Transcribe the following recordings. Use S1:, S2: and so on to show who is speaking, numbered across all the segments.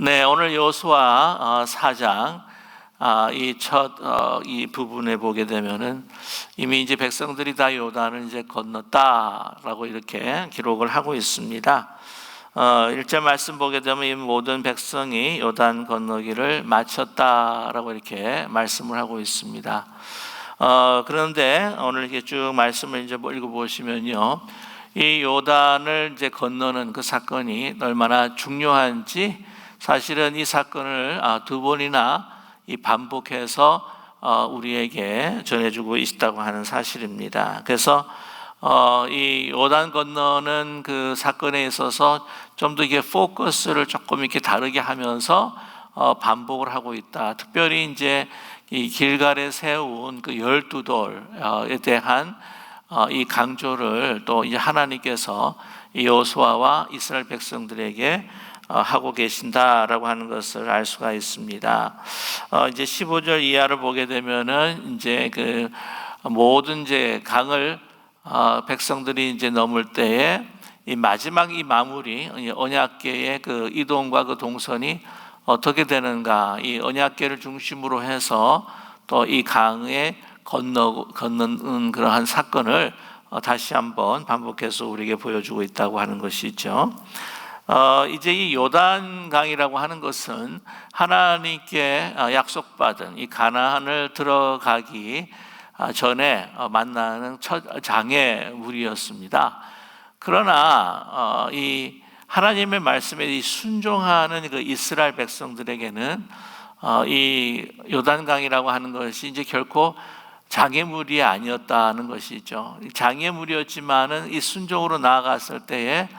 S1: 네, 오늘 여호수아 4장 이 부분에 보게 되면은 이미 이제 백성들이 다 요단을 이제 건넜다라고 이렇게 기록을 하고 있습니다. 1절 말씀 보게 되면 이 모든 백성이 요단 건너기를 마쳤다라고 이렇게 말씀을 하고 있습니다. 그런데 오늘 이렇게 쭉 말씀을 이제 읽어보시면요, 이 요단을 이제 건너는 그 사건이 얼마나 중요한지 사실은 이 사건을 두 번이나 반복해서 우리에게 전해주고 있다고 하는 사실입니다. 그래서 이 요단 건너는 그 사건에 있어서 좀 더 이게 포커스를 조금 이렇게 다르게 하면서 반복을 하고 있다. 특별히 이제 이 길갈에 세운 그 12돌에 대한 이 강조를 또 이제 하나님께서 이 여호수아와 이스라엘 백성들에게 하고 계신다라고 하는 것을 알 수가 있습니다. 이제 15절 이하를 보게 되면은 이제 그 모든 이제 강을 백성들이 이제 넘을 때에 이 마지막 이 마무리 언약궤의 그 이동과 그 동선이 어떻게 되는가, 이 언약궤를 중심으로 해서 또 이 강에 건너는 그러한 사건을 다시 한번 반복해서 우리에게 보여주고 있다고 하는 것이죠. 이제 이 요단강이라고 하는 것은 하나님께 약속받은 이 가나안을 들어가기 전에 만나는 첫 장애물이었습니다. 그러나 이 하나님의 말씀에 순종하는 그 이스라엘 백성들에게는 이 요단강이라고 하는 것이 이제 결코 장애물이 아니었다는 것이죠. 장애물이었지만은 이 순종으로 나아갔을 때에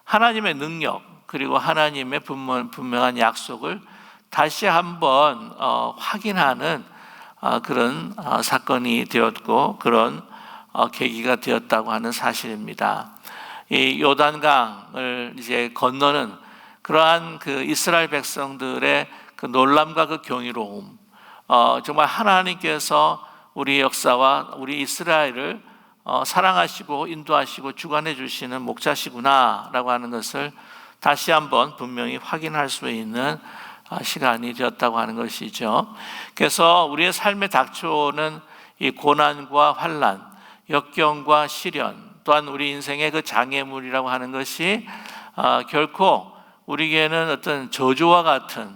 S1: 하나님의 능력 그리고 하나님의 분명한 약속을 다시 한번 확인하는 그런 사건이 되었고 그런 계기가 되었다고 하는 사실입니다. 이 요단강을 이제 건너는 그러한 그 이스라엘 백성들의 그 놀람과 그 경이로움, 정말 하나님께서 우리 역사와 우리 이스라엘을 사랑하시고 인도하시고 주관해 주시는 목자시구나라고 하는 것을 다시 한번 분명히 확인할 수 있는 시간이 되었다고 하는 것이죠. 그래서 우리의 삶에 닥쳐오는 이 고난과 환난, 역경과 시련, 또한 우리 인생의 그 장애물이라고 하는 것이 결코 우리에게는 어떤 저주와 같은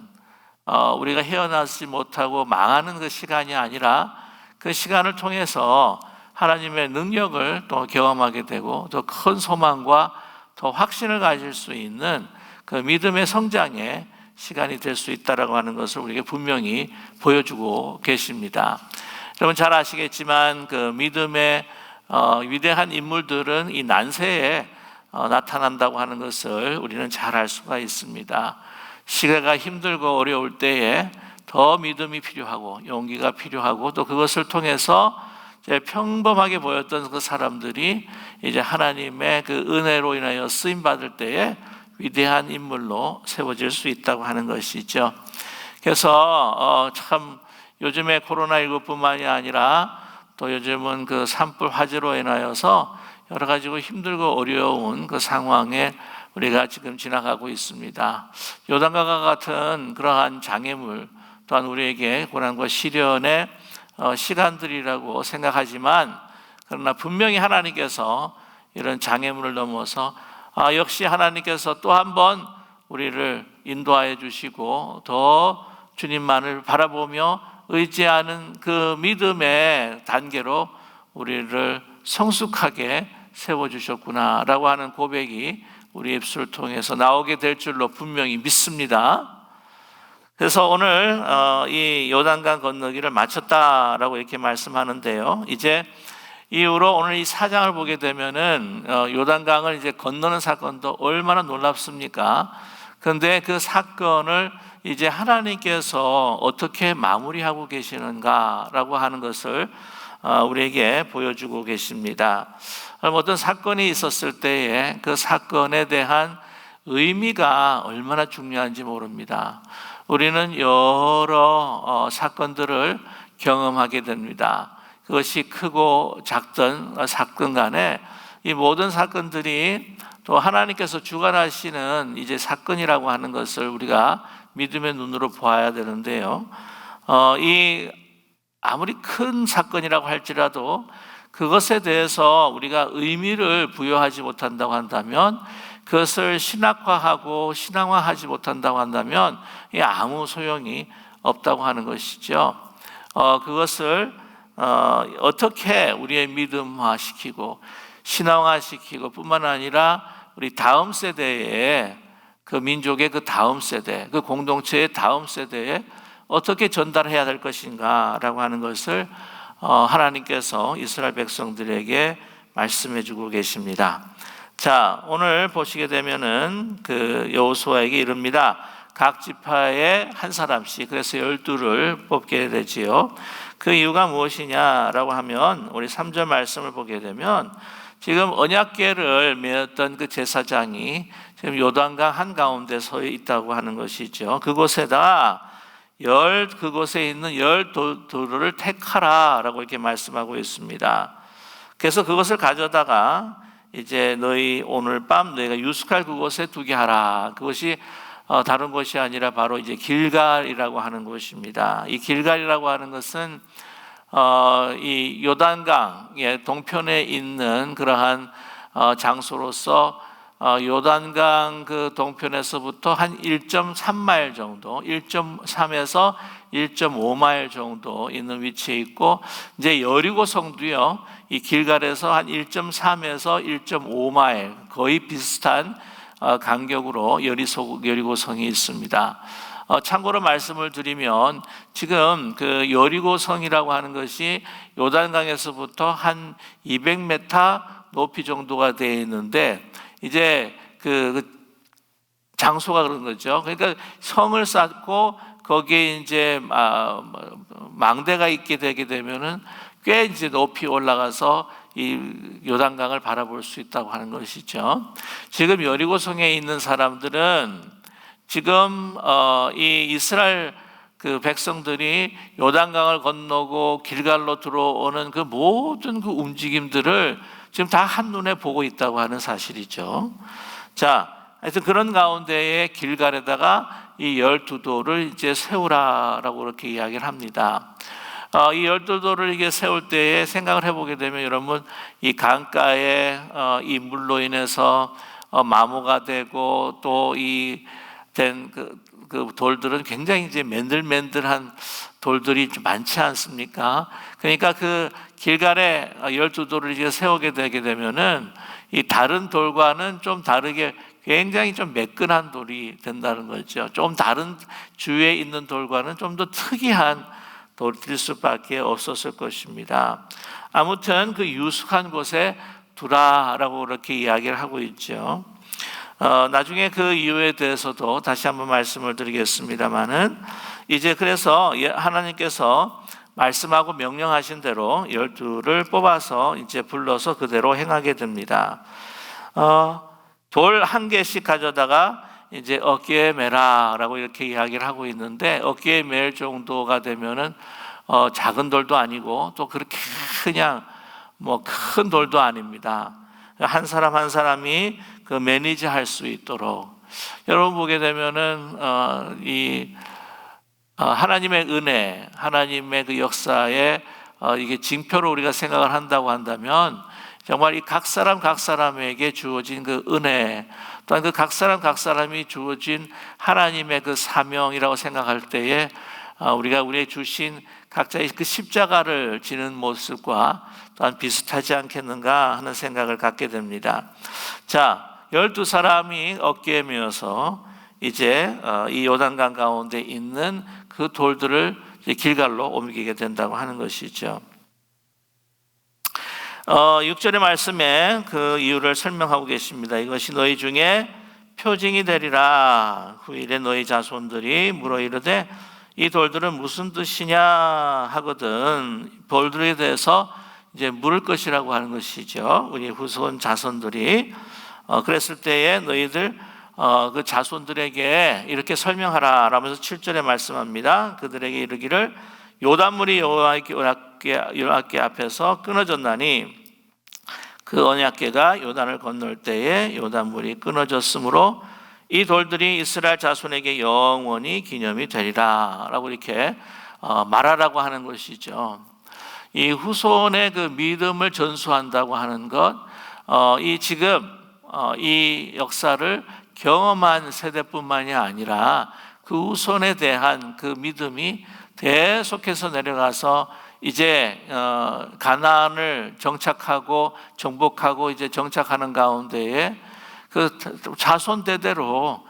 S1: 우리가 헤어나지 못하고 망하는 그 시간이 아니라 그 시간을 통해서 하나님의 능력을 또 경험하게 되고 더 큰 소망과 더 확신을 가질 수 있는 그 믿음의 성장의 시간이 될 수 있다라고 하는 것을 우리에게 분명히 보여주고 계십니다. 여러분 잘 아시겠지만 그 믿음의 위대한 인물들은 이 난세에 나타난다고 하는 것을 우리는 잘 알 수가 있습니다. 시대가 힘들고 어려울 때에 더 믿음이 필요하고 용기가 필요하고 또 그것을 통해서 평범하게 보였던 그 사람들이 이제 하나님의 그 은혜로 인하여 쓰임 받을 때에 위대한 인물로 세워질 수 있다고 하는 것이죠. 그래서 참 요즘에 코로나19뿐만이 아니라 또 요즘은 그 산불 화재로 인하여서 여러 가지로 힘들고 어려운 그 상황에 우리가 지금 지나가고 있습니다. 요단과 같은 그러한 장애물 또한 우리에게 고난과 시련의 시간들이라고 생각하지만 그러나 분명히 하나님께서 이런 장애물을 넘어서 역시 하나님께서 또 한 번 우리를 인도하여 주시고 더 주님만을 바라보며 의지하는 그 믿음의 단계로 우리를 성숙하게 세워주셨구나라고 하는 고백이 우리 입술을 통해서 나오게 될 줄로 분명히 믿습니다. 그래서 오늘 이 요단강 건너기를 마쳤다라고 이렇게 말씀하는데요. 이제 이후로 오늘 이 4장을 보게 되면은 요단강을 이제 건너는 사건도 얼마나 놀랍습니까? 그런데 그 사건을 이제 하나님께서 어떻게 마무리하고 계시는가라고 하는 것을 우리에게 보여주고 계십니다. 어떤 사건이 있었을 때에 그 사건에 대한 의미가 얼마나 중요한지 모릅니다. 우리는 여러 사건들을 경험하게 됩니다. 그것이 크고 작던 사건 간에 이 모든 사건들이 또 하나님께서 주관하시는 이제 사건이라고 하는 것을 우리가 믿음의 눈으로 보아야 되는데요. 이 아무리 큰 사건이라고 할지라도 그것에 대해서 우리가 의미를 부여하지 못한다고 한다면, 그것을 신학화하고 신앙화하지 못한다고 한다면 아무 소용이 없다고 하는 것이죠. 그것을 어떻게 우리의 믿음화시키고 신앙화시키고 뿐만 아니라 우리 다음 세대에, 그 민족의 그 다음 세대, 그 공동체의 다음 세대에 어떻게 전달해야 될 것인가라고 하는 것을 하나님께서 이스라엘 백성들에게 말씀해 주고 계십니다. 자, 오늘 보시게 되면은 그 여호수아에게 이릅니다. 각 지파에 한 사람씩, 그래서 12를 뽑게 되지요. 그 이유가 무엇이냐라고 하면 우리 3절 말씀을 보게 되면, 지금 언약궤를 메었던 그 제사장이 지금 요단강 한가운데 서 있다고 하는 것이죠. 그곳에다 그곳에 있는 12돌을 택하라라고 이렇게 말씀하고 있습니다. 그래서 그것을 가져다가 이제 너희 오늘 밤 너희가 유숙할 그곳에 두게 하라. 그것이 다른 곳이 아니라 바로 이제 길갈이라고 하는 곳입니다. 이 길갈이라고 하는 것은 이 요단강의 동편에 있는 그러한 장소로서 요단강 그 동편에서부터 한 1.3마일 정도, 1.3에서 1.5마일 정도 있는 위치에 있고, 이제 여리고 성도요, 이 길갈에서 한 1.3에서 1.5마일 거의 비슷한 간격으로 여리고 성이 있습니다. 참고로 말씀을 드리면 지금 그 여리고 성이라고 하는 것이 요단강에서부터 한 200m 높이 정도가 되어 있는데, 이제 그 장소가 그런 거죠. 그러니까 성을 쌓고 거기에 이제 망대가 있게 되게 되면은 꽤 이제 높이 올라가서 이 요단강을 바라볼 수 있다고 하는 것이죠. 지금 여리고성에 있는 사람들은 지금 이 이스라엘 그 백성들이 요단강을 건너고 길갈로 들어오는 그 모든 그 움직임들을 지금 다 한눈에 보고 있다고 하는 사실이죠. 자, 하여튼 그런 가운데에 길갈에다가 이 12돌을 이제 세우라라고 그렇게 이야기를 합니다. 이 12돌을 이게 세울 때에 생각을 해보게 되면, 여러분, 이 강가에 이 물로 인해서 마모가 되고 또 이 된 그 돌들은 굉장히 이제 맨들맨들한 돌들이 좀 많지 않습니까? 그러니까 그 길갈에 12돌을 이제 세우게 되게 되면은 이 다른 돌과는 좀 다르게 굉장히 좀 매끈한 돌이 된다는 거죠. 좀 다른 주위에 있는 돌과는 좀 더 특이한 돌일 수밖에 없었을 것입니다. 아무튼 그 유숙한 곳에 두라라고 그렇게 이야기를 하고 있죠. 나중에 그 이유에 대해서도 다시 한번 말씀을 드리겠습니다만은, 이제 그래서 하나님께서 말씀하고 명령하신 대로 12를 뽑아서 이제 불러서 그대로 행하게 됩니다. 돌 한 개씩 가져다가 이제 어깨에 매라라고 이렇게 이야기를 하고 있는데, 어깨에 맬 정도가 되면은 작은 돌도 아니고 또 그렇게 그냥 뭐 큰 돌도 아닙니다. 한 사람 한 사람이 그 매니지할 수 있도록, 여러분 보게 되면은 이 하나님의 은혜, 하나님의 그 역사에 이게 징표로 우리가 생각을 한다고 한다면, 정말 이 각 사람에게 주어진 그 은혜, 또한 그 각 사람이 주어진 하나님의 그 사명이라고 생각할 때에 우리가 우리의 주신 각자의 그 십자가를 지는 모습과 또한 비슷하지 않겠는가 하는 생각을 갖게 됩니다. 자, 12사람이 어깨에 메어서 이제 이 요단강 가운데 있는 그 돌들을 이제 길갈로 옮기게 된다고 하는 것이죠. 6절의 말씀에 그 이유를 설명하고 계십니다. 이것이 너희 중에 표징이 되리라. 후일에 너희 자손들이 물어 이르되 이 돌들은 무슨 뜻이냐 하거든. 돌들에 대해서 이제 물을 것이라고 하는 것이죠. 우리 후손 자손들이 그랬을 때에 너희들 그 자손들에게 이렇게 설명하라 라면서 7절에 말씀합니다. 그들에게 이르기를 요단물이 여호와께 앞에서 끊어졌나니 그 언약궤가 요단을 건널 때에 요단물이 끊어졌으므로 이 돌들이 이스라엘 자손에게 영원히 기념이 되리라 라고 이렇게 말하라고 하는 것이죠. 이 후손의 그 믿음을 전수한다고 하는 것, 이 지금 이 역사를 경험한 세대뿐만이 아니라 그 후손에 대한 그 믿음이 계속해서 내려가서 이제 가나안을 정착하고 정복하고 이제 정착하는 가운데에 그 자손 대대로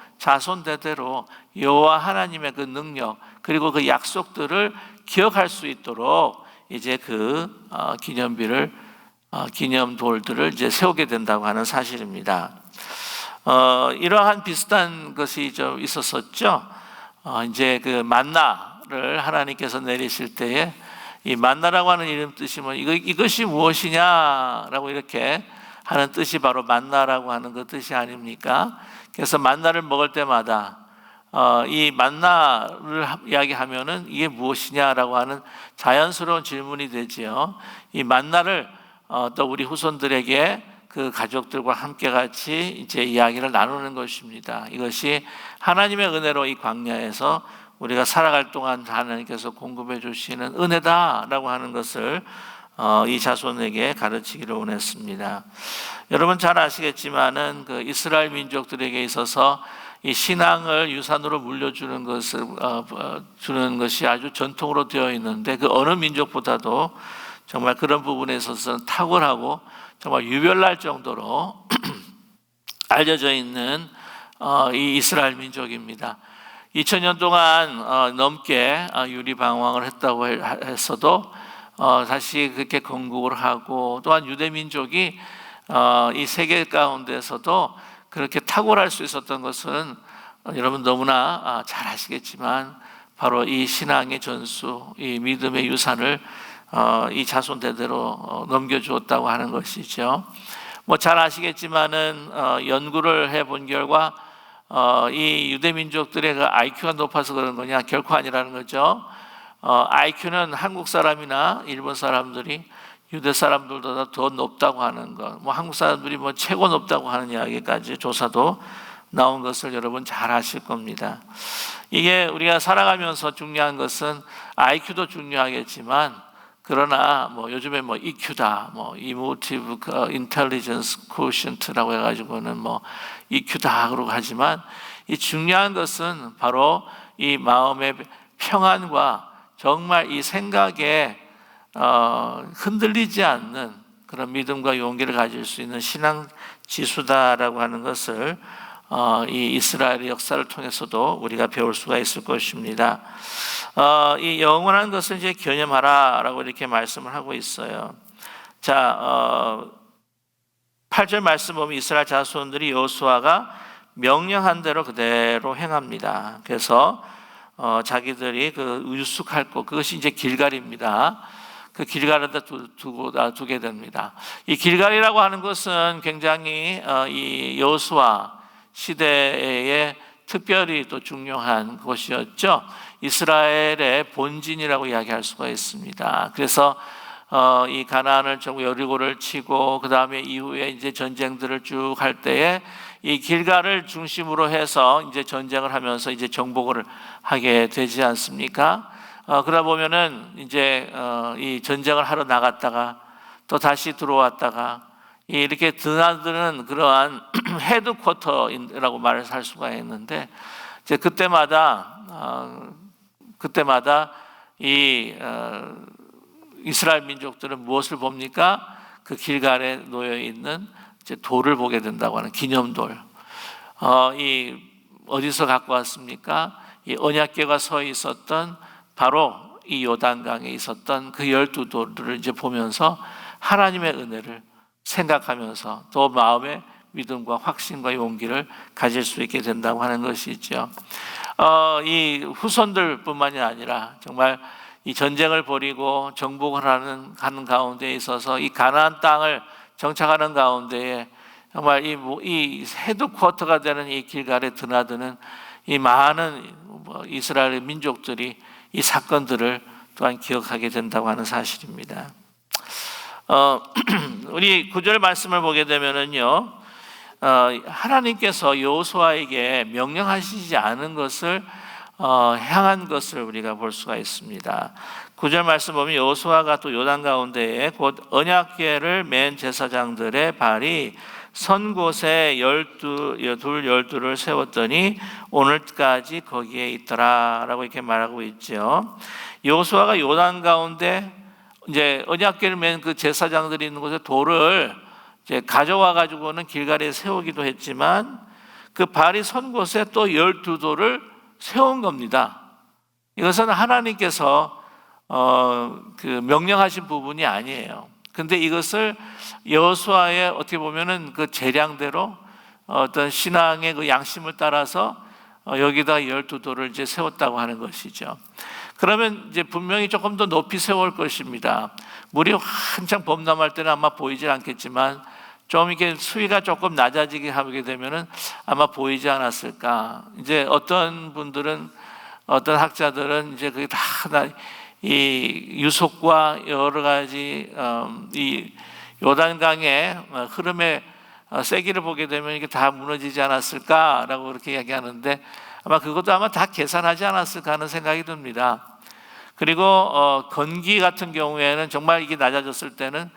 S1: 여호와 하나님의 그 능력 그리고 그 약속들을 기억할 수 있도록 이제 그 기념돌들을 이제 세우게 된다고 하는 사실입니다. 이러한 비슷한 것이 좀 있었었죠. 이제 그 만나를 하나님께서 내리실 때에 이 만나라고 하는 이름 뜻이 뭐 이것이 무엇이냐라고 이렇게 하는 뜻이 바로 만나라고 하는 그 뜻이 아닙니까? 그래서 만나를 먹을 때마다 이 만나를 이야기하면은 이게 무엇이냐라고 하는 자연스러운 질문이 되지요. 이 만나를 또 우리 후손들에게 그 가족들과 함께 같이 이제 이야기를 나누는 것입니다. 이것이 하나님의 은혜로 이 광야에서 우리가 살아갈 동안 하나님께서 공급해 주시는 은혜다라고 하는 것을 이 자손에게 가르치기를 원했습니다. 여러분 잘 아시겠지만은 그 이스라엘 민족들에게 있어서 이 신앙을 유산으로 물려주는 것을 주는 것이 아주 전통으로 되어 있는데 그 어느 민족보다도 정말 그런 부분에 있어서는 탁월하고 정말 유별날 정도로 알려져 있는 이 이스라엘 민족입니다. 2000년 동안 넘게 유리방황을 했다고 했어도 다시 그렇게 건국을 하고 또한 유대 민족이 이 세계 가운데서도 그렇게 탁월할 수 있었던 것은 여러분 너무나 잘 아시겠지만 바로 이 신앙의 전수, 이 믿음의 유산을 이 자손 대대로 넘겨주었다고 하는 것이죠. 뭐 잘 아시겠지만은 연구를 해본 결과 이 유대 민족들의 그 IQ가 높아서 그런 거냐? 결코 아니라는 거죠. IQ는 한국 사람이나 일본 사람들이 유대 사람들보다 더 높다고 하는 것, 뭐 한국 사람들이 뭐 최고 높다고 하는 이야기까지 조사도 나온 것을 여러분 잘 아실 겁니다. 이게 우리가 살아가면서 중요한 것은 IQ도 중요하겠지만 그러나 뭐 요즘에 뭐 EQ다, 뭐 Emotive Intelligence Quotient라고 해가지고는 뭐 EQ다 그러고 하지만 이 중요한 것은 바로 이 마음의 평안과 정말 이 생각에 흔들리지 않는 그런 믿음과 용기를 가질 수 있는 신앙 지수다라고 하는 것을 이 이스라엘의 역사를 통해서도 우리가 배울 수가 있을 것입니다. 이 영원한 것을 이제 견념하라라고 이렇게 말씀을 하고 있어요. 자, 8절 말씀 보면 이스라엘 자손들이 여호수아가 명령한 대로 그대로 행합니다. 그래서 자기들이 그 유숙할 곳, 그것이 이제 길갈입니다. 그 길갈에다 두게 됩니다. 이 길갈이라고 하는 것은 굉장히 이 여호수아 시대에 특별히 또 중요한 곳이었죠. 이스라엘의 본진이라고 이야기할 수가 있습니다. 그래서 이 가나안을 전부 여리고를 치고 그 다음에 이후에 이제 전쟁들을 쭉 할 때에 이 길갈을 중심으로 해서 이제 전쟁을 하면서 이제 정복을 하게 되지 않습니까? 그러다 보면은 이제 이 전쟁을 하러 나갔다가 또 다시 들어왔다가 이렇게 드나드는 그러한 헤드쿼터라고 말을 할 수가 있는데 이제 그때마다 이 이스라엘 민족들은 무엇을 봅니까? 그 길갈에 놓여 있는 이제 돌을 보게 된다고 하는 기념돌. 이 어디서 갖고 왔습니까? 이 언약궤가 서 있었던 바로 이 요단강에 있었던 그 12돌들을 이제 보면서 하나님의 은혜를 생각하면서 또 마음의 믿음과 확신과 용기를 가질 수 있게 된다고 하는 것이죠. 이 후손들뿐만이 아니라 정말 이 전쟁을 벌이고 정복을 하는 가운데에 있어서 이 가나안 땅을 정착하는 가운데에 정말 이 헤드쿼터가 되는 이 길갈에 드나드는 이 많은 이스라엘 민족들이 이 사건들을 또한 기억하게 된다고 하는 사실입니다. 우리 구절 말씀을 보게 되면은요, 하나님께서 여호수아에게 명령하시지 않은 것을 향한 것을 우리가 볼 수가 있습니다. 구절 말씀 보면 여호수아가 또 요단 가운데에 곧 언약궤를 맨 제사장들의 발이 선 곳에 열두를 세웠더니 오늘까지 거기에 있더라라고 이렇게 말하고 있죠. 여호수아가 요단 가운데 이제 언약궤를 맨 그 제사장들이 있는 곳에 돌을 이제 가져와 가지고는 길갈에 세우기도 했지만 그 발이 선 곳에 또 12돌을 세운 겁니다. 이것은 하나님께서 그 명령하신 부분이 아니에요. 근데 이것을 여호수아의 어떻게 보면은 그 재량대로 어떤 신앙의 그 양심을 따라서 여기다 12돌을 이제 세웠다고 하는 것이죠. 그러면 이제 분명히 조금 더 높이 세울 것입니다. 물이 한창 범람할 때는 아마 보이질 않겠지만 좀 이게 수위가 조금 낮아지게 하게 되면은 아마 보이지 않았을까. 이제 어떤 분들은, 어떤 학자들은 이제 그게 다 이 유속과 여러 가지 이 요단강의 흐름의 세기를 보게 되면 이게 다 무너지지 않았을까라고 그렇게 이야기하는데 아마 그것도 아마 다 계산하지 않았을까 하는 생각이 듭니다. 그리고 건기 같은 경우에는 정말 이게 낮아졌을 때는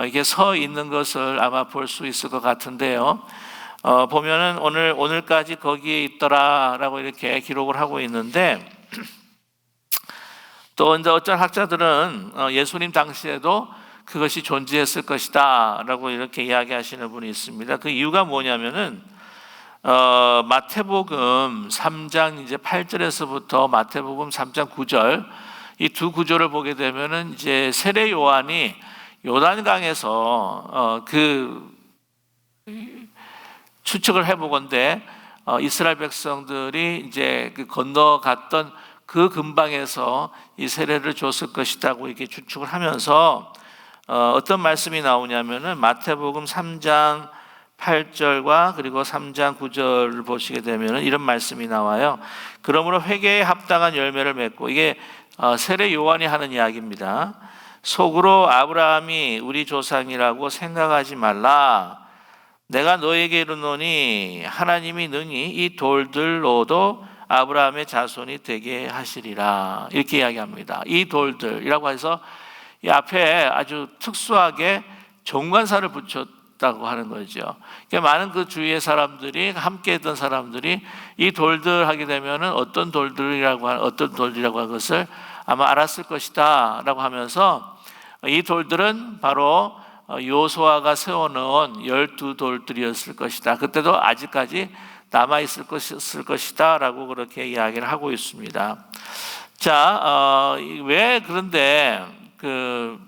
S1: 이게 서 있는 것을 아마 볼 수 있을 것 같은데요. 보면은 오늘까지 거기에 있더라라고 이렇게 기록을 하고 있는데 또 이제 어떤 학자들은 예수님 당시에도 그것이 존재했을 것이다라고 이렇게 이야기하시는 분이 있습니다. 그 이유가 뭐냐면은 마태복음 3장 이제 8절에서부터 마태복음 3장 9절 이 두 구절을 보게 되면은 이제 세례 요한이 요단강에서 그 추측을 해보건대 이스라엘 백성들이 이제 그 건너갔던 그 근방에서 이 세례를 줬을 것이라고 이렇게 추측을 하면서 어떤 말씀이 나오냐면은 마태복음 3장 8절과 그리고 3장 9절을 보시게 되면은 이런 말씀이 나와요. 그러므로 회개에 합당한 열매를 맺고, 이게 세례 요한이 하는 이야기입니다. 속으로 아브라함이 우리 조상이라고 생각하지 말라. 내가 너에게 이르노니 하나님이 능히 이 돌들로도 아브라함의 자손이 되게 하시리라. 이렇게 이야기합니다. 이 돌들이라고 해서 이 앞에 아주 특수하게 정관사를 붙였다고 하는 거죠. 그러니까 많은 그 주위의 사람들이, 함께 했던 사람들이 이 돌들 하게 되면은 어떤 돌들이라고 한 것을 아마 알았을 것이다 라고 하면서 이 돌들은 바로 여호수아가 세워놓은 12돌들이었을 것이다. 그때도 아직까지 남아있을 것이다 라고 그렇게 이야기를 하고 있습니다. 자, 왜 그런데 그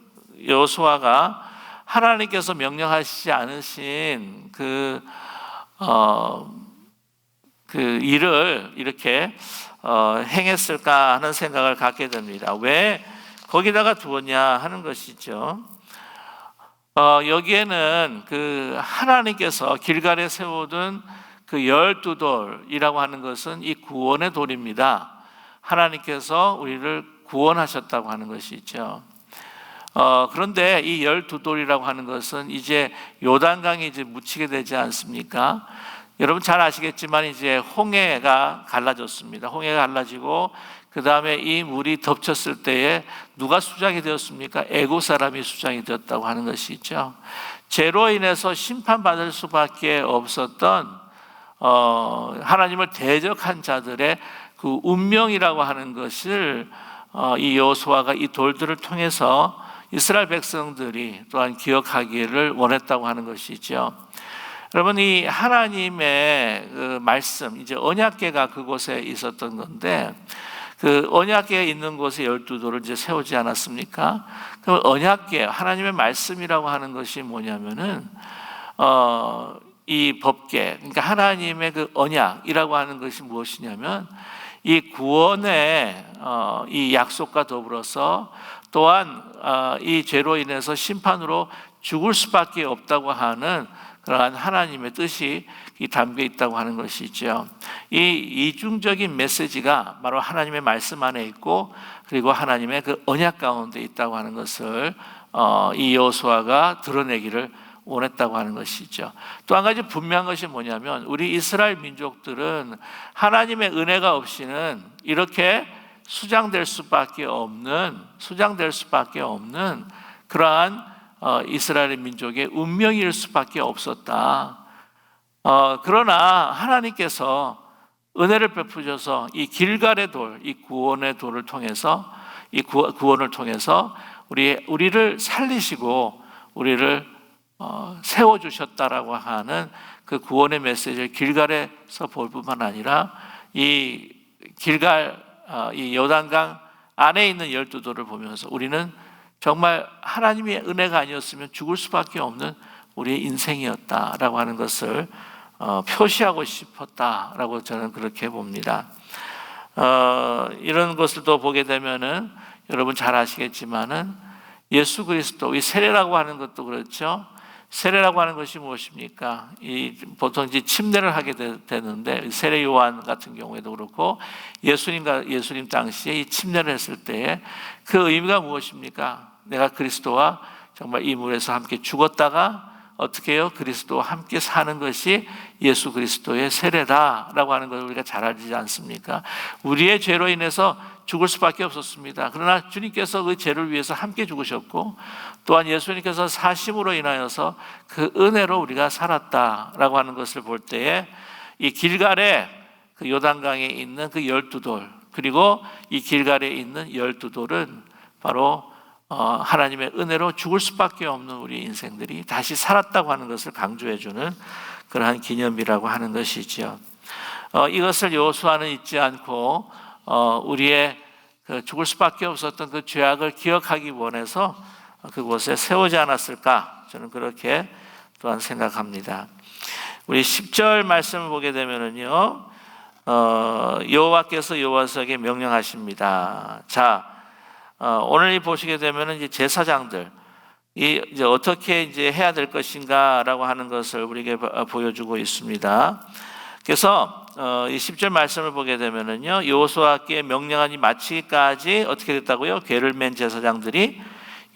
S1: 여호수아가 하나님께서 명령하시지 않으신 그 일을 이렇게 행했을까 하는 생각을 갖게 됩니다. 왜 거기다가 두었냐 하는 것이죠. 여기에는 그 하나님께서 길갈에 세우던 그 12돌이라고 하는 것은 이 구원의 돌입니다. 하나님께서 우리를 구원하셨다고 하는 것이죠. 그런데 이 12돌이라고 하는 것은 이제 요단강에 이제 묻히게 되지 않습니까? 여러분 잘 아시겠지만 이제 홍해가 갈라졌습니다. 홍해가 갈라지고 그 다음에 이 물이 덮쳤을 때에 누가 수장이 되었습니까? 애굽 사람이 수장이 되었다고 하는 것이죠. 죄로 인해서 심판받을 수밖에 없었던 하나님을 대적한 자들의 그 운명이라고 하는 것을 이 여호수아가 이 돌들을 통해서 이스라엘 백성들이 또한 기억하기를 원했다고 하는 것이죠. 여러분, 이 하나님의 그 말씀, 이제 언약궤가 그곳에 있었던 건데 그 언약궤에 있는 곳에 12돌을 이제 세우지 않았습니까? 그럼 언약궤, 하나님의 말씀이라고 하는 것이 뭐냐면은 이 법궤, 그러니까 하나님의 그 언약이라고 하는 것이 무엇이냐면 이 구원의 이 약속과 더불어서 또한 이 죄로 인해서 심판으로 죽을 수밖에 없다고 하는 그러한 하나님의 뜻이 담겨 있다고 하는 것이죠. 이 이중적인 메시지가 바로 하나님의 말씀 안에 있고 그리고 하나님의 그 언약 가운데 있다고 하는 것을 이 여호수아가 드러내기를 원했다고 하는 것이죠. 또 한 가지 분명한 것이 뭐냐면 우리 이스라엘 민족들은 하나님의 은혜가 없이는 이렇게 수장될 수밖에 없는 그러한 이스라엘 민족의 운명일 수밖에 없었다. 그러나 하나님께서 은혜를 베푸셔서 이 길갈의 돌, 이 구원의 돌을 통해서 구원을 통해서 우리를 살리시고 우리를 세워주셨다라고 하는 그 구원의 메시지를 길갈에서 볼 뿐만 아니라 이 길갈, 이 요단강 안에 있는 12돌을 보면서 우리는 정말 하나님의 은혜가 아니었으면 죽을 수밖에 없는 우리의 인생이었다라고 하는 것을 표시하고 싶었다라고 저는 그렇게 봅니다. 이런 것을 또 보게 되면은 여러분 잘 아시겠지만은 예수 그리스도, 이 세례라고 하는 것도 그렇죠. 세례라고 하는 것이 무엇입니까? 보통 이제 침례를 하게 되는데 세례 요한 같은 경우에도 그렇고 예수님 당시에 이 침례를 했을 때에 그 의미가 무엇입니까? 내가 그리스도와 정말 이 물에서 함께 죽었다가 어떻게 해요? 그리스도와 함께 사는 것이 예수 그리스도의 세례다라고 하는 것을 우리가 잘 알지 않습니까? 우리의 죄로 인해서 죽을 수밖에 없었습니다. 그러나 주님께서 그 죄를 위해서 함께 죽으셨고 또한 예수님께서 사심으로 인하여서 그 은혜로 우리가 살았다라고 하는 것을 볼 때에 이 길갈에 그 요단강에 있는 그 12돌 그리고 이 길갈에 있는 12돌은 바로 하나님의 은혜로 죽을 수밖에 없는 우리 인생들이 다시 살았다고 하는 것을 강조해주는 그러한 기념이라고 하는 것이죠. 이것을 여호수아는 잊지 않고 우리의 그 죽을 수밖에 없었던 그 죄악을 기억하기 원해서 그곳에 세우지 않았을까 저는 그렇게 또한 생각합니다. 우리 10절 말씀을 보게 되면은요, 여호와께서 여호수아에게 명령하십니다. 자, 오늘 보시게 되면은 이제 제사장들 이제 어떻게 이제 해야 될 것인가라고 하는 것을 우리에게 보여주고 있습니다. 그래서 이 10절 말씀을 보게 되면은요, 여호수아께 명령하니 마치기까지 어떻게 됐다고요? 궤를 맨 제사장들이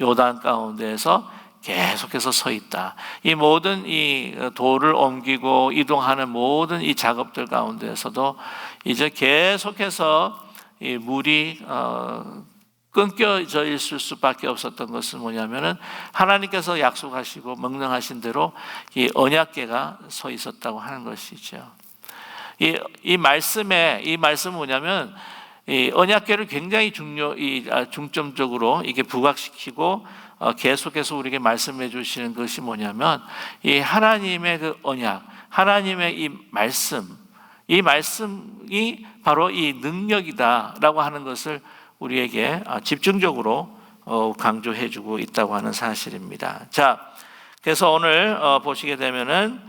S1: 요단 가운데에서 계속해서 서 있다. 이 모든 이 돌을 옮기고 이동하는 모든 이 작업들 가운데에서도 이제 계속해서 이 물이 끊겨져 있을 수밖에 없었던 것은 뭐냐면은 하나님께서 약속하시고 명령하신 대로 이 언약궤가 서 있었다고 하는 것이죠. 이 말씀은 뭐냐면 이 언약궤를 굉장히 중점적으로 이게 부각시키고 계속해서 우리에게 말씀해 주시는 것이 뭐냐면 이 하나님의 그 언약, 하나님의 이 말씀이 바로 이 능력이다라고 하는 것을 우리에게 집중적으로 강조해 주고 있다고 하는 사실입니다. 자, 그래서 오늘 보시게 되면은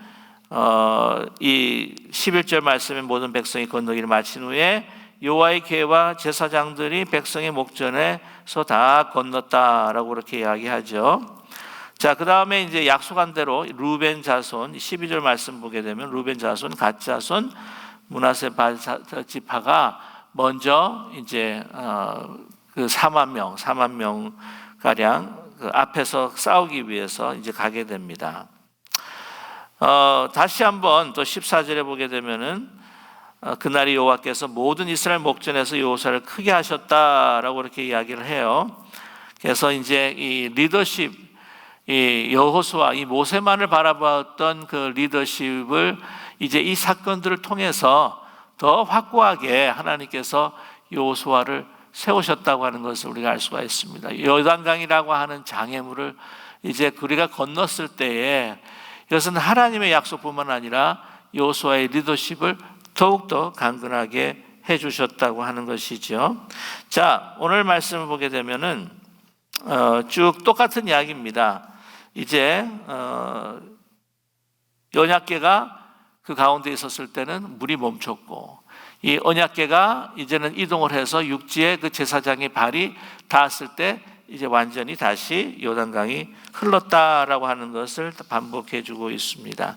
S1: 이 11절 말씀에 모든 백성이 건너기를 마친 후에 여호와의 궤와 제사장들이 백성의 목전에서 다 건넜다라고 그렇게 이야기하죠. 자, 그 다음에 이제 약속한 대로 루벤 자손 12절 말씀 보게 되면 루벤 자손, 갓 자손, 므낫세 지파가 먼저 이제 그 4만 명 가량 그 앞에서 싸우기 위해서 이제 가게 됩니다. 다시 한번 또 14절에 보게 되면은 그날이 여호와께서 모든 이스라엘 목전에서 여호수아를 크게 하셨다라고 이렇게 이야기를 해요. 그래서 이제 이 리더십, 이 여호수아, 이 모세만을 바라봤던 그 리더십을 이제 이 사건들을 통해서 더 확고하게 하나님께서 여호수아를 세우셨다고 하는 것을 우리가 알 수가 있습니다. 요단강이라고 하는 장애물을 이제 우리가 건넜을 때에 이것은 하나님의 약속뿐만 아니라 여호수아의 리더십을 더욱더 강건하게 해주셨다고 하는 것이죠. 자, 오늘 말씀을 보게 되면은 쭉 똑같은 이야기입니다. 이제 언약궤가 그 가운데 있었을 때는 물이 멈췄고 이 언약궤가 이제는 이동을 해서 육지에 그 제사장의 발이 닿았을 때 이제 완전히 다시 요단강이 흘렀다라고 하는 것을 반복해 주고 있습니다.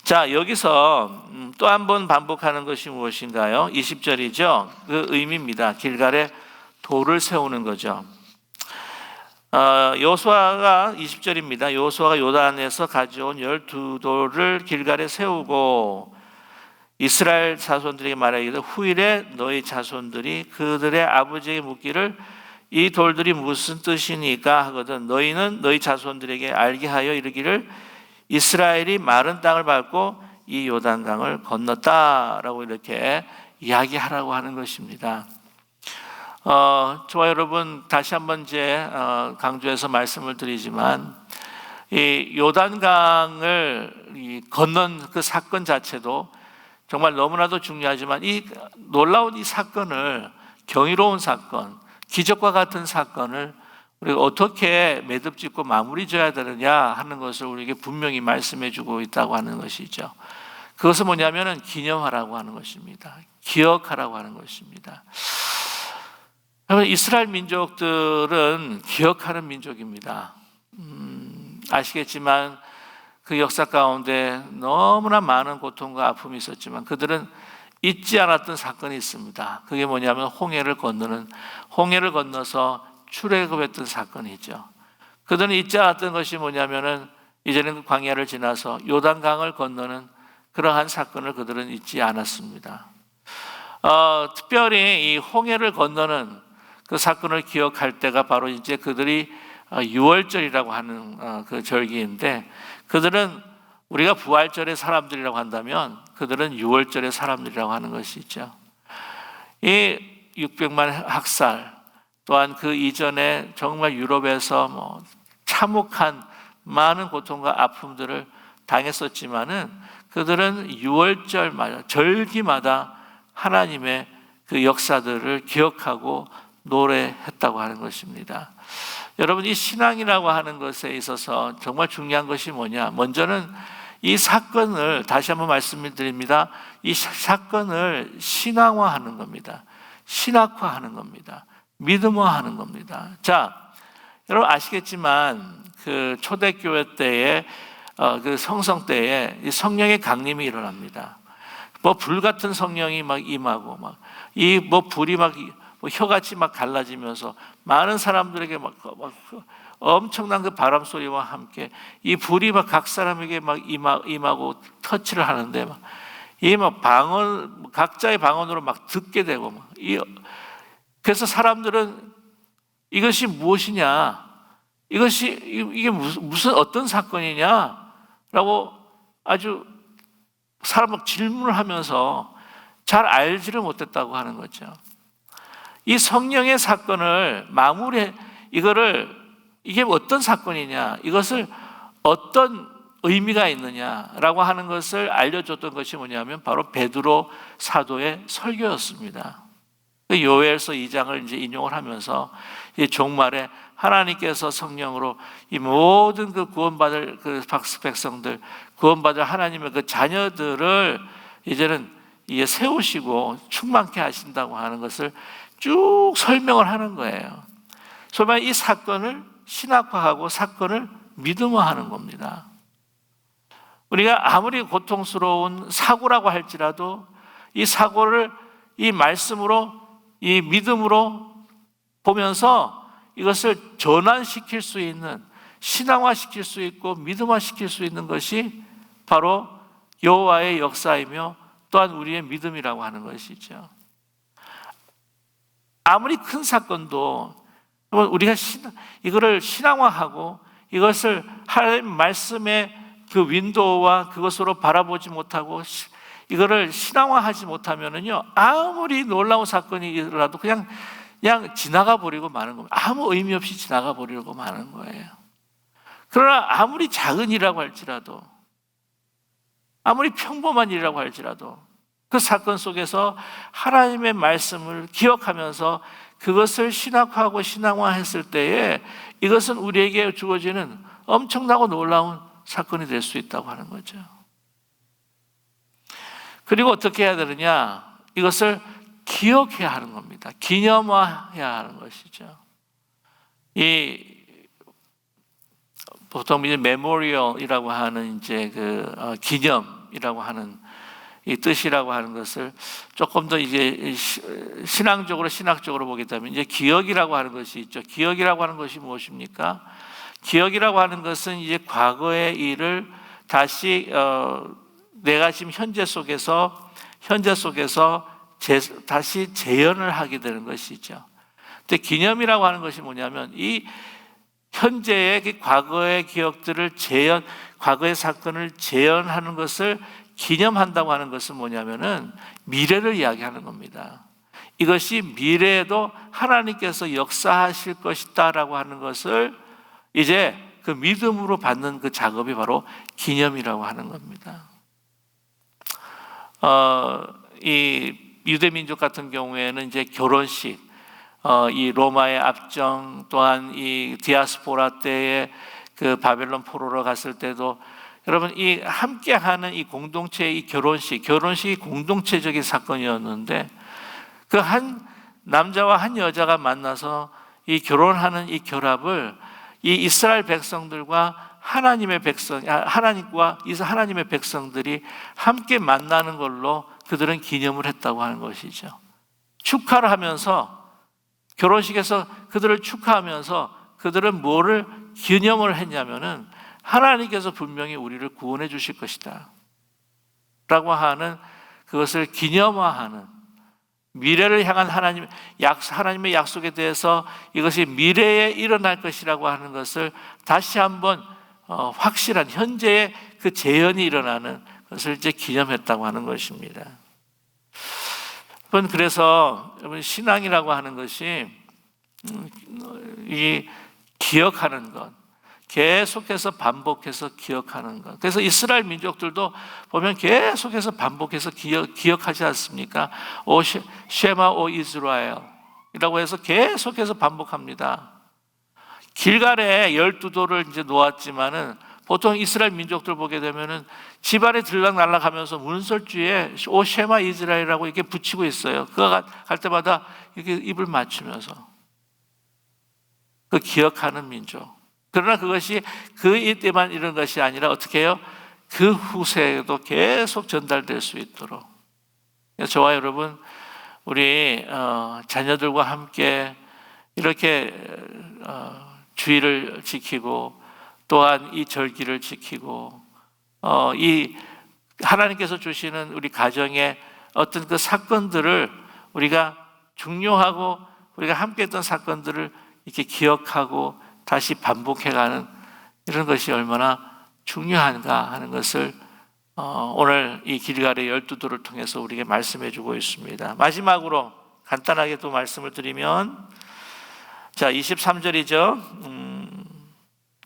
S1: 자, 여기서 또 한 번 반복하는 것이 무엇인가요? 20절이죠. 그 의미입니다. 길갈에 돌을 세우는 거죠. 여호수아가 20절입니다. 여호수아가 요단에서 가져온 12돌을 길갈에 세우고 이스라엘 자손들에게 말하기를 후일에 너희 자손들이 그들의 아버지에게 묻기를 이 돌들이 무슨 뜻이니까 하거든 너희는 너희 자손들에게 알게 하여 이르기를 이스라엘이 마른 땅을 밟고 이 요단강을 건넜다라고 이렇게 이야기하라고 하는 것입니다. 저와 여러분 다시 한번 이제 강조해서 말씀을 드리지만 이 요단강을 건넌 그 사건 자체도 정말 너무나도 중요하지만 이 놀라운 이 사건을 경이로운 사건, 기적과 같은 사건을 우리가 어떻게 매듭짓고 마무리 져야 되느냐 하는 것을 우리에게 분명히 말씀해 주고 있다고 하는 것이죠. 그것은 뭐냐면은 기념하라고 하는 것입니다. 기억하라고 하는 것입니다. 이스라엘 민족들은 기억하는 민족입니다. 아시겠지만 그 역사 가운데 너무나 많은 고통과 아픔이 있었지만 그들은 잊지 않았던 사건이 있습니다. 그게 뭐냐면 홍해를 건너서 출애굽했던 사건이죠. 그들은 잊지 않았던 것이 뭐냐면은 이제는 광야를 지나서 요단강을 건너는 그러한 사건을 그들은 잊지 않았습니다. 특별히 이 홍해를 건너는 그 사건을 기억할 때가 바로 이제 그들이 유월절이라고 하는 그 절기인데 그들은 우리가 부활절의 사람들이라고 한다면 그들은 유월절의 사람들이라고 하는 것이죠. 이 600만 학살 또한 그 이전에 정말 유럽에서 뭐 참혹한 많은 고통과 아픔들을 당했었지만은 그들은 유월절마다 절기마다 하나님의 그 역사들을 기억하고 노래했다고 하는 것입니다. 여러분 이 신앙이라고 하는 것에 있어서 정말 중요한 것이 뭐냐? 먼저는 이 사건을 다시 한번 말씀을 드립니다. 이 사건을 신앙화하는 겁니다. 신학화하는 겁니다. 믿음화하는 겁니다. 자, 여러분 아시겠지만 그 초대교회 때에 그 성성 때에 이 성령의 강림이 일어납니다. 뭐 불 같은 성령이 막 임하고 막 이 뭐 불이 막 혀같이 막 갈라지면서 많은 사람들에게 막 엄청난 그 바람 소리와 함께 이 불이 막 각 사람에게 막 임하고 터치를 하는데 막 이 막 방언 각자의 방언으로 막 듣게 되고 막 그래서 사람들은 이것이 무엇이냐, 이게 무슨 어떤 사건이냐라고 아주 사람 막 질문을 하면서 잘 알지를 못했다고 하는 거죠. 이 성령의 사건을 이게 어떤 사건이냐, 이것을 어떤 의미가 있느냐라고 하는 것을 알려줬던 것이 뭐냐면 바로 베드로 사도의 설교였습니다. 요엘서 2장을 이제 인용을 하면서 이 종말에 하나님께서 성령으로 이 모든 그 구원받을 그 백성들, 구원받을 하나님의 그 자녀들을 이제는 세우시고 충만케 하신다고 하는 것을 쭉 설명을 하는 거예요. 소위 이 사건을 신학화하고 사건을 믿음화하는 겁니다. 우리가 아무리 고통스러운 사고라고 할지라도 이 사고를 이 말씀으로 이 믿음으로 보면서 이것을 전환시킬 수 있는, 신앙화시킬 수 있고 믿음화시킬 수 있는 것이 바로 여호와의 역사이며 또한 우리의 믿음이라고 하는 것이죠. 아무리 큰 사건도 우리가 이거를 신앙화하고 이것을 하나님 말씀의 그 윈도우와 그것으로 바라보지 못하고 이거를 신앙화하지 못하면은요, 아무리 놀라운 사건이 일어나도 그냥 지나가 버리고 마는 겁니다. 아무 의미 없이 지나가 버리고 마는 거예요. 그러나 아무리 작은 일이라고 할지라도, 아무리 평범한 일이라고 할지라도 그 사건 속에서 하나님의 말씀을 기억하면서 그것을 신학화하고 신앙화했을 때에 이것은 우리에게 주어지는 엄청나고 놀라운 사건이 될 수 있다고 하는 거죠. 그리고 어떻게 해야 되느냐? 이것을 기억해야 하는 겁니다. 기념화해야 하는 것이죠. 보통 이제 메모리얼이라고 하는 이제 기념이라고 하는 이 뜻이라고 하는 것을 조금 더 이제 신학적으로 보게 되면 이제 기억이라고 하는 것이 있죠. 기억이라고 하는 것이 무엇입니까? 기억이라고 하는 것은 이제 과거의 일을 다시 내가 지금 현재 속에서 다시 재현을 하게 되는 것이죠. 근데 기념이라고 하는 것이 뭐냐면 이 현재의 과거의 기억들을 과거의 사건을 재현하는 것을 기념한다고 하는 것은 뭐냐면은 미래를 이야기하는 겁니다. 이것이 미래에도 하나님께서 역사하실 것이다라고 하는 것을 이제 그 믿음으로 받는 그 작업이 바로 기념이라고 하는 겁니다. 이 유대 민족 같은 경우에는 이제 결혼식, 이 로마의 압정, 또한 이 디아스포라 때에 그 바벨론 포로로 갔을 때도 여러분 이 함께하는 이 공동체의 이 결혼식이 공동체적인 사건이었는데 그 한 남자와 한 여자가 만나서 이 결혼하는 이 결합을 이 이스라엘 백성들과 하나님과 하나님의 백성들이 함께 만나는 걸로 그들은 기념을 했다고 하는 것이죠. 축하를 하면서 결혼식에서 그들을 축하하면서 그들은 뭐를 기념을 했냐면은 하나님께서 분명히 우리를 구원해 주실 것이다 라고 하는 그것을 기념화하는 미래를 향한 하나님의 약속에 대해서 이것이 미래에 일어날 것이라고 하는 것을 다시 한번 확실한 현재의 그 재현이 일어나는 것을 이제 기념했다고 하는 것입니다. 그래서 신앙이라고 하는 것이 이 기억하는 것, 계속해서 반복해서 기억하는 것. 그래서 이스라엘 민족들도 보면 계속해서 반복해서 기억하지 않습니까? 오 쉐마 오 이스라엘이라고 해서 계속해서 반복합니다. 길갈에 12돌을 이제 놓았지만은 보통 이스라엘 민족들 보게 되면은 집안에 들락날락하면서 문설주에 오 쉐마 이스라엘이라고 이렇게 붙이고 있어요. 그가 갈 때마다 이렇게 입을 맞추면서 그 기억하는 민족. 그러나 그것이 그 이때만 이런 것이 아니라 어떻게 해요? 그 후세에도 계속 전달될 수 있도록. 저와 여러분, 우리 자녀들과 함께 이렇게 주의를 지키고 또한 이 절기를 지키고 이 하나님께서 주시는 우리 가정의 어떤 그 사건들을 우리가 중요하고 우리가 함께 했던 사건들을 이렇게 기억하고 다시 반복해가는 이런 것이 얼마나 중요한가 하는 것을 오늘 이 길갈의 12돌을 통해서 우리에게 말씀해 주고 있습니다. 마지막으로 간단하게 또 말씀을 드리면 자 23절이죠.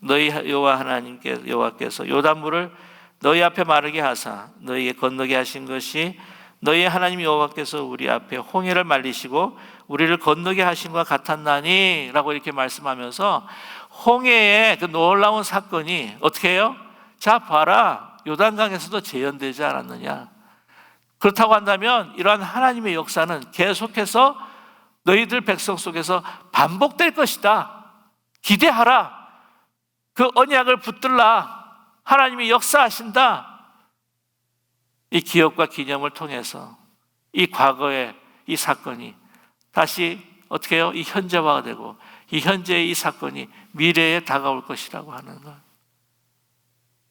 S1: 너희 여호와께서 요단물을 너희 앞에 마르게 하사 너희에게 건너게 하신 것이 너희 하나님 여호와께서 우리 앞에 홍해를 말리시고 우리를 건너게 하신 것 같았나니 라고 이렇게 말씀하면서 홍해의 그 놀라운 사건이 어떻게 해요? 자 봐라, 요단강에서도 재현되지 않았느냐. 그렇다고 한다면 이러한 하나님의 역사는 계속해서 너희들 백성 속에서 반복될 것이다. 기대하라. 그 언약을 붙들라. 하나님이 역사하신다. 이 기억과 기념을 통해서 이 과거의 이 사건이 다시 어떻게 해요? 이 현재화가 되고 이 현재의 이 사건이 미래에 다가올 것이라고 하는 것.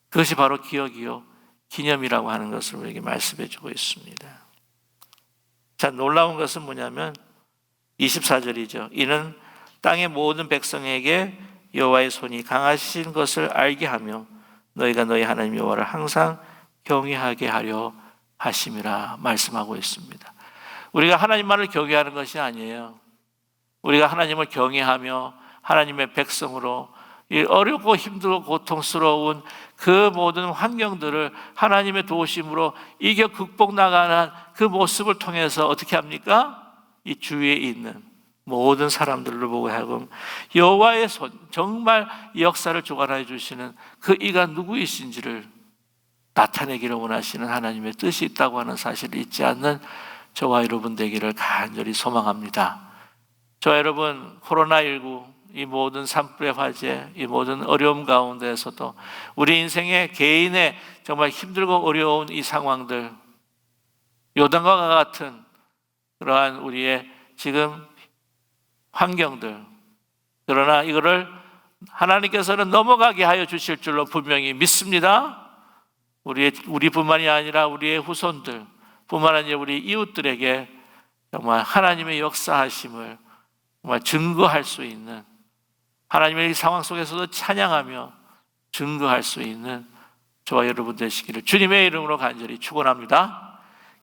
S1: 그것이 바로 기억이요 기념이라고 하는 것을 우리에게 말씀해 주고 있습니다. 자, 놀라운 것은 뭐냐면 24절이죠. 이는 땅의 모든 백성에게 여호와의 손이 강하신 것을 알게 하며 너희가 너희 하나님 여호와를 항상 경외하게 하려 하심이라 말씀하고 있습니다. 우리가 하나님만을 경외하는 것이 아니에요. 우리가 하나님을 경외하며 하나님의 백성으로 이 어렵고 힘들고 고통스러운 그 모든 환경들을 하나님의 도우심으로 이겨 극복 나가는 그 모습을 통해서 어떻게 합니까? 이 주위에 있는 모든 사람들을 보고 하여금 여호와의 손, 정말 이 역사를 주관하여 주시는 그 이가 누구이신지를 나타내기를 원하시는 하나님의 뜻이 있다고 하는 사실을 잊지 않는 저와 여러분 되기를 간절히 소망합니다. 저와 여러분, 코로나19 이 모든 산불의 화재, 이 모든 어려움 가운데에서도 우리 인생의 개인의 정말 힘들고 어려운 이 상황들, 요단과 같은 그러한 우리의 지금 환경들, 그러나 이거를 하나님께서는 넘어가게 하여 주실 줄로 분명히 믿습니다. 우리뿐만이 아니라 우리의 후손들 뿐만 아니라 우리 이웃들에게 정말 하나님의 역사하심을 정말 증거할 수 있는, 하나님의 이 상황 속에서도 찬양하며 증거할 수 있는 저와 여러분 되시기를 주님의 이름으로 간절히 축원합니다.